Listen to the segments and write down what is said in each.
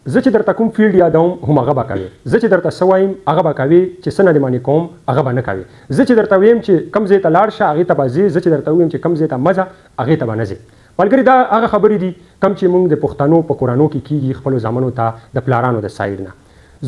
زه چې درته کوم فیلډ یادوم هم هغه به کوې، زه چې درته څه وایم هغه به کوې، چې څه نه دې منې کوم هغه به نه کوې. زه چې درته ویم چې کوم ځای ته لاړ شه هغې ته به ځې، زه چې درته ویم چې کوم ځای ته مه ځه هغې ته به نه ځې. ملګري دا هغه خبرې دي کوم چې موږ د پښتنو په کورنو کې کېږي خپلو زامنو ته د پلارانو د سایډ نه.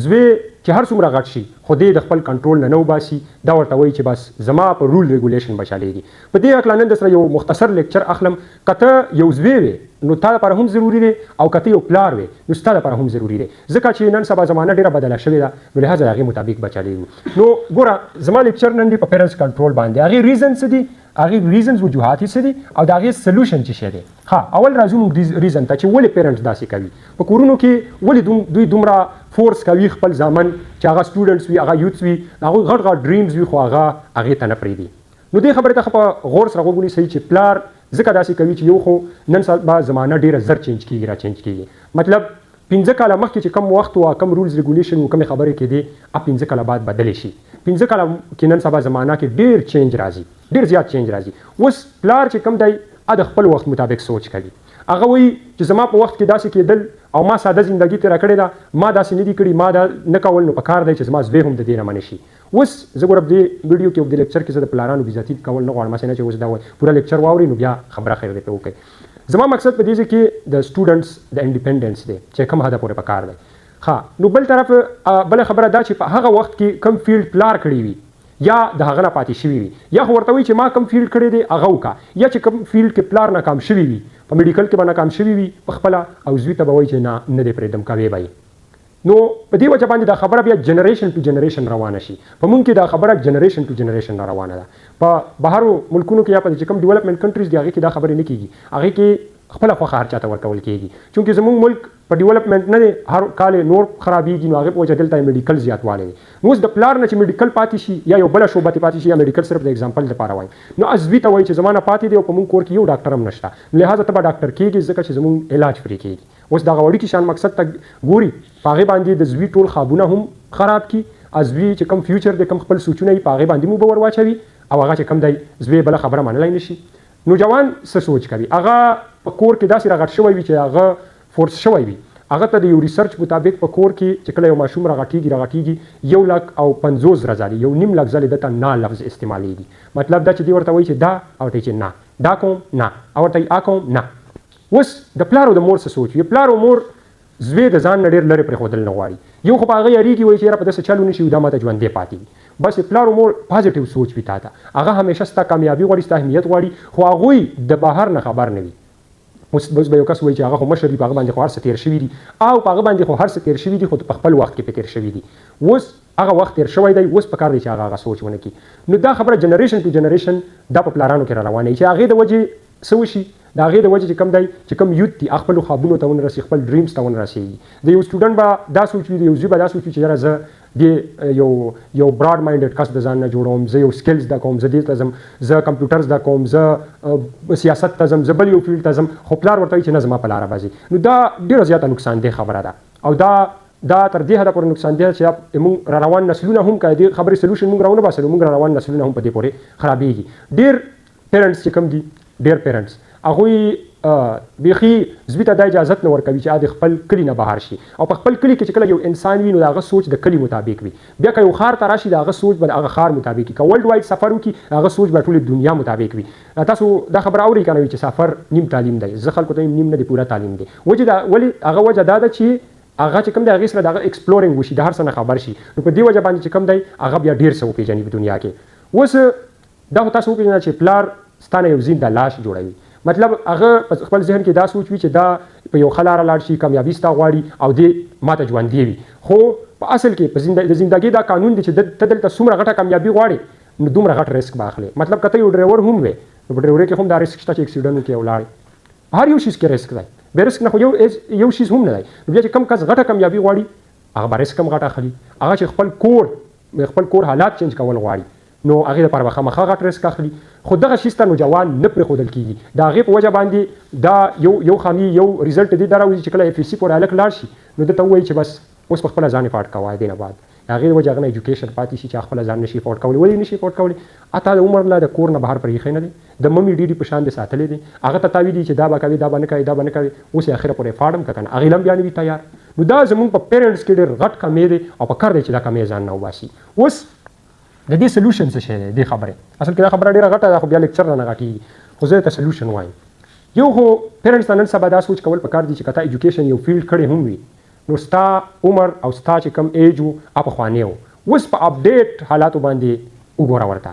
زوی چې هر څومره غټ شي خو دې د خپل کنټرول نه وباسي، دا ورته وایي چې بس زما په رول ریګولیشن به چلېږي. په دې هکله نن در سره یو مختصر لیکچر اخلم. که ته یو زوی وې نو تا لپاره هم ضروري دی، او که ته یو پلار وې نو ستا لپاره هم ضروري دی، ځکه چې نن سبا زمانه ډېره بدله شوې ده، نو لهذا د هغې مطابق به چلېږو. نو ګوره زما لیکچر نن دی په پیرنټس کنټرول باندې. هغې ریزن څه دي، هغې ریزنز وجوهات یې څه دي، او د هغې سلوشن چې شی دی. ها اول راځو موږ ریزن ته چې ولې پیرنټس داسې کوي. په کورونو کې ولې دوی دومره فورس کوي خپل زامن چې هغه سټوډنټس وي، هغه یوث وي، هغوی غټ غټ ډریمز وي، خو هغه هغې ته نه پرېږدي. نو دې خبرې ته ښه په غور سره غوږ ونیسئ چې پلار ځکه داسې کوي چې یو خو نن سبا زمانه ډېره زر چینج کېږي، را چینج کېږي. مطلب 15 کاله مخکې چې کم وخت و، کم رولز ریګولیشن و، کمې خبرې کېدې، 15 کاله بعد بدلې شي. 15 کاله کې نن سبا زمانه کې ډېر چینج راځي، ډېر زیات چینج راځي. اوس پلار چې کم دی د خپل وخت مطابق سوچ کوي. هغه وایي چې زما په وخت کې داسې کېدل او ما ساده زندګي تېره کړې ده، ما داسې نه دي کړي، ما دا نه کول، نو پکار دی چې زما زوی هم د دې نه منې شي. اوس زه ګوره په دې ویډیو کې او د لیکچر کې زه د پلارانو بېزتي کول نه غواړم، هسې نه چې اوس دا وایي پوره لیکچر واورئ نو بیا خبره خیر دی پرې وکړئ. زما مقصد په دې ځای کې د سټوډنټس د انډیپینډنس دی چې کوم حده پورې پکار دی. ښه نو بل طرف بله خبره دا چې په هغه وخت کې کوم فیلډ پلار کړی وي یا د هغه نه پاتې شوي وي، یا خو ورته وایي چې ما کوم فیلډ کړی دی هغه وکړه، یا چې کوم فیلډ کې پلار ناکام شوي وي، په میډیکل کې به ناکام شوي وي په خپله، او زوی ته به وایي چې نه نه دې پرېږدم کوې به یې. نو په دې وجه باندې دا خبره بیا جنریشن ټو جنریشن روانه شي. په موږ کې دا خبره جنریشن ټو جنریشن روانه ده. په بهرو ملکونو کې یا په چې کوم ډیولپمنټ کنټریز دي هغې کې دا خبرې نه کېږي، هغې کې خپله خوښه هر چاته ورکول کېږي. چونکې زموږ ملک په ډیولپمنټ نه دی، هر کال نور خرابېږي، نو هغې په وجه دلته میډیکل زیاتوالی دی. نو اوس د پلار نه چې میډیکل پاتې شي یا یو بله شعبه پاتې شي، یا میډیکل صرف د اگزامپل لپاره وایم، نو زوی ته وایي چې زما نه پاتې دی او په موږ کور کې یو ډاکټر هم نشته، لهذا ته به ډاکټر کېږي ځکه چې زموږ علاج پرې کېږي. اوس دغه وړوکي شان مقصد ته ګوري، په هغې باندې د زوی ټول خوابونه هم خراب کړي، زوی چې کوم فیوچر دی، کوم خپل سوچونه یې په هغې باندې مو به ور واچوي، او هغه چې کوم دی زوی بله خبره منلی نه شي. نوجوان څه سوچ کوي؟ هغه په کور کې داسې راغټ شوی وي چې هغه فورس شوی وي. هغه ته د یو ریسرچ مطابق په کور کې چې کله یو ماشوم راغټېږي 1,50,000 ځلې، 1,00,000 ځلې دته نه لفظ استعمالېږي. مطلب دا چې دی ورته وایي چې دا، او ورته چې نه دا کوم، نه او ورته آ کوم، نه. اوس د پلار او د مور څه سوچ وي؟ پلار او مور زوی د ځان نه ډېر لرې پرېښودل نه غواړي. یو خو په هغه یارېږي، وایي چې یاره په داسې چل ونه شي، دا ماته ژوندی پاتې وي. بس پلار او مور پازیټیو سوچ وي تا ته، هغه همیشه ستا کامیابي غواړي، ستا اهمیت غواړي، خو هغوی د بهر نه خبر نه وي. اوس به یو کس وایي چې هغه خو مشر وي، په هغه باندې خو هر څه تېر شوي دي، او په هغه باندې خو هر څه تېر شوي دي، خو په خپل وخت کې پې تېر شوي دي. اوس هغه وخت تېر شوی دی، اوس پکار دی چې هغه سوچ ونه کړي. نو دا خبره جنریشن ټو جنریشن دا په پلارانو کې را روانه وي چې هغې د وجې څه وشي، د هغې د وجې چې کوم دی چې کوم یوت دي خپلو خوابونو ته ونه رسي، خپل ډریمز ته ونه رسېږي. د یو سټوډنټ به دا سوچ وي، د یو زوی به دا سوچ وي چې یاره زه یو براډ ماینډډ کس د ځان نه جوړوم، زه یو سکلز زده کوم، زه دې ته ځم، زه کمپیوټر زده کوم، زه سیاست ته ځم، زه بل یو فیلډ ته ځم، خو پلار ورته وایي چې نه زما په لاره به ځي. نو دا ډېره زیاته نقصان دې خبره ده، او دا تر دې حده پورې نقصان دی چې موږ را روان نسلونه هم که دې خبرې سلوشن موږ راونه باسلو، موږ را روان نسلونه هم په دې پورې خرابېږي. ډېر پیرنټس چې کوم دي، ډېر پیرنټس هغوی بیخي زوی ته دا اجازت نه ورکوي چې د خپل کلي نه بهر شي، او په خپل کلي کې چې کله یو انسان وي نو د هغه سوچ د کلي مطابق وي. بیا که یو ښار ته راشي د هغه سوچ به د هغه ښار مطابق وي، که ورلډ وایډ سفر وکړي هغه سوچ به ټولې دنیا مطابق وي. تاسو دا خبره اورئ که نه وي چې سفر نیم تعلیم دی؟ زه خلکو ته نیم نه دی، پوره تعلیم دی. ولې هغه وجه دا ده چې هغه چې کوم دی هغې سره د هغه ایکسپلورینګ وشي، د هر څه نه خبر شي، نو په دې وجه باندې چې کوم دی هغه بیا ډېر څه وپېژني په دنیا کې. اوس دا خو تاسو وپېژنه چې پلار ستا نه یو زنده لاش جوړوي، مطلب هغه په خپل ذهن کې دا سوچ وي چې دا په یو ښه لاره لاړ شي، کامیابي ستا غواړي او دې ماته ژوندی وي. خو په اصل کې په د زندګۍ دا قانون دی چې ته دلته څومره غټه کامیابي غواړې نو دومره غټ ریسک به اخلې. مطلب که ته یو ډرایور هم وې نو په ډرایورۍ کې هم دا ریسک شته چې اکسیډنټ وکړې او لاړې. هر یو شیز کې ریسک دی، بې رسک نه خو یو شیز هم نه دی. نو بیا چې کوم کس غټه کامیابي غواړي هغه به رسک هم غټ اخلي. هغه چې خپل کور حالات چینج کول غواړي نو هغې لپاره به خامخا غټ رسک اخلي. خو دغه شیز ته نوجوان نه پرېښودل کېږي. د هغې په وجه باندې دا یو خامي یو ریزلټ دې دا راوځي چې کله FSC پورې هلک لاړ شي نو ده ته ووایي چې بس اوس په خپله ځان یې پاټ کوه، دې نه بعد هغې وجه هغه نه ایجوکیشن پاتې شي چې خپله ځان نشي افورډ کولی. ولې نشي افورډ کولی؟ اته د عمر نه د کور نه بهر پرېښی نه دی، د ممي ډیډي په شان دې ساتلی دی، هغه ته تاویلي چې دا به کوي دا به نه کوي دا به نه کوي، اوس یې اخره پورې افورډ هم که که نه هغې له هم بیا نه وي تیار. نو دا زموږ په پیرنټس کې ډېر غټ کمی دی او پکار دی چې دا کمی ځان نه وباسي. اوس د دې سلوشن څه شی دی دې خبرې؟ اصل کې دا خبره ډېره غټه ده خو بیا لیکچر نه غټېږي، خو زه ته سلوشن وایم. یو خو پیرنټس ته نن سبا دا سوچ کول پکار دي چې که ته ایجوکیشن یو فیلډ کړی هم وي نو ستا عمر او ستا چې کم ایج و هغه پخوانی و، اوس په اپډیټ حالاتو باندې وګوره ورته.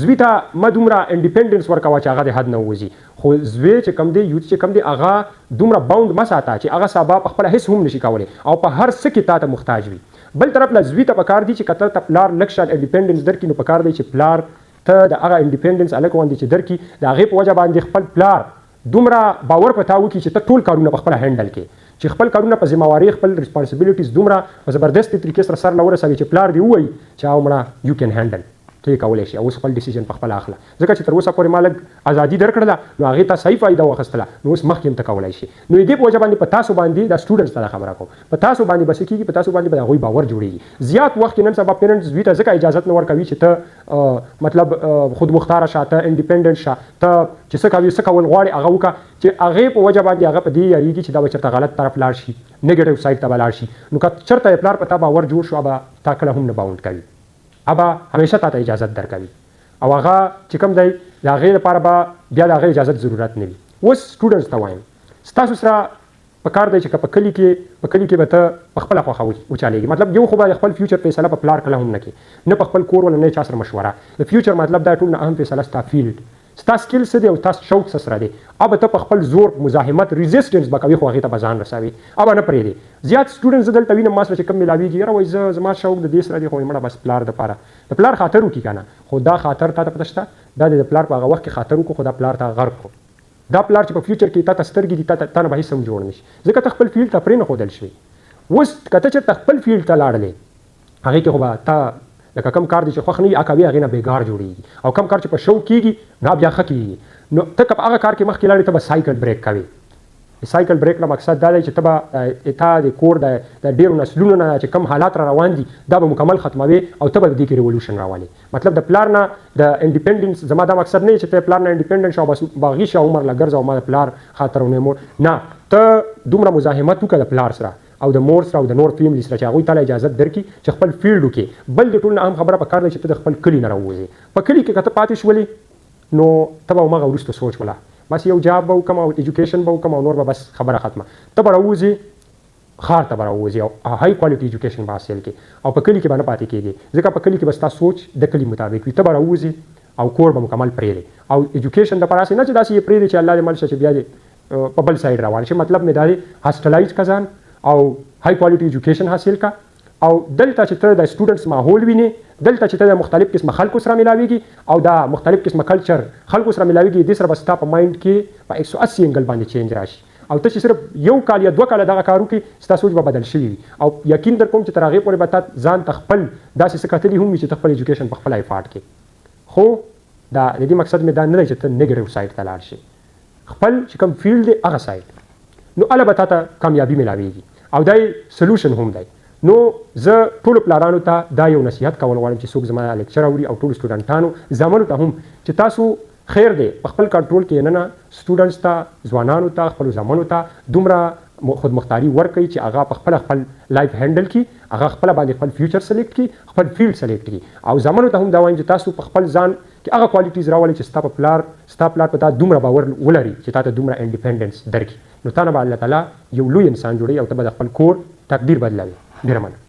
زوی ته مه دومره انډیپینډنس ورکوه چې هغه د حد نه ووځي، خو زوی چې کم دی یوت چې کم دی هغه دومره باونډ مه ساته چې هغه سبا پخپله هېڅ هم نشي کولی او په هر څه کې تا ته محتاج وي. بل طرف له زوی ته پکار دي چې که ته پلار لږ شان انډیپینډنس درکړي نو پکار دی چې پلار ته د هغه انډیپینډنس هلک غوندې چې درکړي د هغې په وجه باندې خپل پلار دومره باور په تا وکړي چې ته ټول کارونه پخپله هینډل کړې، چې خپل کارونه په ذمهوارۍ خپل ریسپانسبیلیټیز دومره په زبردستي طریقې سره سر نه ورسوي چې پلار دې ووایي چې مړه یو کین هینډل ته یې کولی شي او اوس خپل ډیسیژن پخپله اخله. ځکه چې تر اوسه پورې ما لږ ازادي درکړله نو هغې ته صحیح فایده واخیستله نو اوس مخکې هم ته کولی شي. نو د دې په وجه باندې په تاسو باندې دا سټوډنټس ته دا خبره کوم، په تاسو باندې به څه کېږي، په تاسو باندې به د هغوی باور جوړېږي. زیات وخت کې نن سبا پیرنټس زوی ته ځکه اجازت نه ورکوي چې ته مطلب خود مختاره شه، ته انډیپینډنټ شه، ته چې څه کوي څه کول غواړي هغه وکړه، چې هغې په وجه باندې هغه په دې یارېږي چې دا به چېرته غلط طرف لاړ شي، نیګیټیو سایډ ته به لاړ شي. نو که چېرته یې پلار په تا باور جوړ شو به تا کله هم نه باونډ کوي، به همیشه تا ته اجازت درکوي او هغه چې کوم دی د هغې لپاره به بیا د هغې اجازت ضرورت نه وي. اوس سټوډنټس ته وایم ستاسو سره پکار دی چې که په کلي کې به ته په خپله خوښه وچالېږي. مطلب یو خو به د خپل فیوچر فیصله په پلار کله هم نه کوي، نه په خپل کور ولا نه چا سره مشوره. د فیوچر مطلب دا ټول نه اهم فیصله ستا فیلډ، ستا سکل څه دی او ستا شوق څه سره دی. به ته په خپل زور مزاحمت ریزسټنس به کوي خو هغې ته به ځان رسوي، به نه پرېږدې. زیات سټوډنټ زه دلته وینم ما سره چې کوم میلاویږي یاره وایي زما شوق د دې سره دی خو مړه بس پلار دپاره د پلار خاطر وکړي که نه، خو دا خاطر تا ته پته شته دا د پلار په هغه وخت کې خاطر وکړو خو دا پلار ته غرق کړو. دا پلار چې په فیوچر کې تا ته سترګې دي تا نه به هېڅ هم جوړ نه شي ځکه ته خپل فیلډ ته پرې نه ښودل شوي. اوس که ته چېرته خپل فیلډ ته لاړلې هغې کې خو به تا لکه کم کار دی چې خوښ نه وي هغه کوې هغې نه بېګار جوړېږي، او کم کار چې په شوق کېږي نه بیا ښه کېږي. نو ته که په هغه کار کې مخکې لاړې ته به سایکل بریک کوې. سایکل بریک نه مقصد دا دی چې ته به تا د کور د ډېرو نسلونو نه چې کم حالات را روان دي دا به مکمل ختموي او ته به د دې کې ریولوشن راولې. مطلب د پلار نه د انډیپینډنس زما دا مقصد نه چې ته پلار نه انډیپینډنټ شه او بس باغي شه عمر له ګرځه او ما د پلار خاطر ونه مور نه، ته دومره مزاحمت وکړه د پلار سره او د مور سره او د نور فیملی سره چې هغوی تاله اجازت درکړي چې خپل فیلډ وکړي. بل د ټول نه اهم خبره پکار دی چې ته د خپل کلي نه راووځې. په کلي کې که ته پاتې شولې نو ته به هماغه وروسته سوچ وله بس یو جاب به وکړم او ایجوکیشن به وکړم او نور به بس خبره ختمه. ته به راوځې ښار ته به راوځې او هائی کوالټي ایجوکیشن به حاصل کړې او په کلي کې به نه پاتې کېږې ځکه په کلي کې به ستا سوچ د کلي مطابق وي. ته به راوځې او کور به مکمل پرېږدې او ایجوکیشن دپاره هسې نه چې داسې یې پرېږدې چې الله دې مل شه چې بیا دې په بل سایډ روان شي. مطلب مې دا دی هاسټلایز که ځان او هائی کوالټي ایجوکیشن حاصل کا او دلته چې ته د سټوډنټس ماحول وینې، دلته چې ته د مختلف قسمه خلکو سره ملاویږي او دا مختلف قسمه کلچر خلکو سره ملاویږي، دې سره به ستا په مایند کې په 180 انګل باندې چینج راشي او ته چې صرف یو کال یا 2 کاله دغه کار وکړي ستا سوچ به بدل شوي وي او یقین در کوم چې تر هغې پورې به تا ځان ته خپل داسې څه کتلي هم وي چې ته خپل ایجوکیشن په خپله افارډ کړې. خو دا د دې مقصد مې دا نه دی چې ته نیګیټیو سایډ ته لاړ شي، خپل چې کوم فیلډ دی هغه سایډ نو هله به تا ته کامیابي ملاویږي او دا سلوشن هم دی. نو زه ټولو پلارانو ته دا یو نصیحت کول غواړم چې څوک زما لیکچر اوري او ټولو سټوډنټانو زامنو ته هم چې تاسو خیر دی په خپل کنټرول کې نه سټوډنټس ته ځوانانو ته خپلو زامنو ته دومره خود مختاري ورکوي چې هغه په خپل لایف هینډل کړي، هغه خپله باندې خپل فیوچر سلیکټ کړي، خپل فیلډ سلیکټ کړي او زامنو ته هم دا وایم چې تاسو په خپل ځان کې هغه کوالټیز راولئ چې ستا پلار په تا دومره باور ولري چې تا ته دومره انډیپینډنس درکړي. نو تا نه به الله تعالی یو لوی انسان جوړوي او ته به د خپل کور تقدیر بدلوي. ډېره مننه.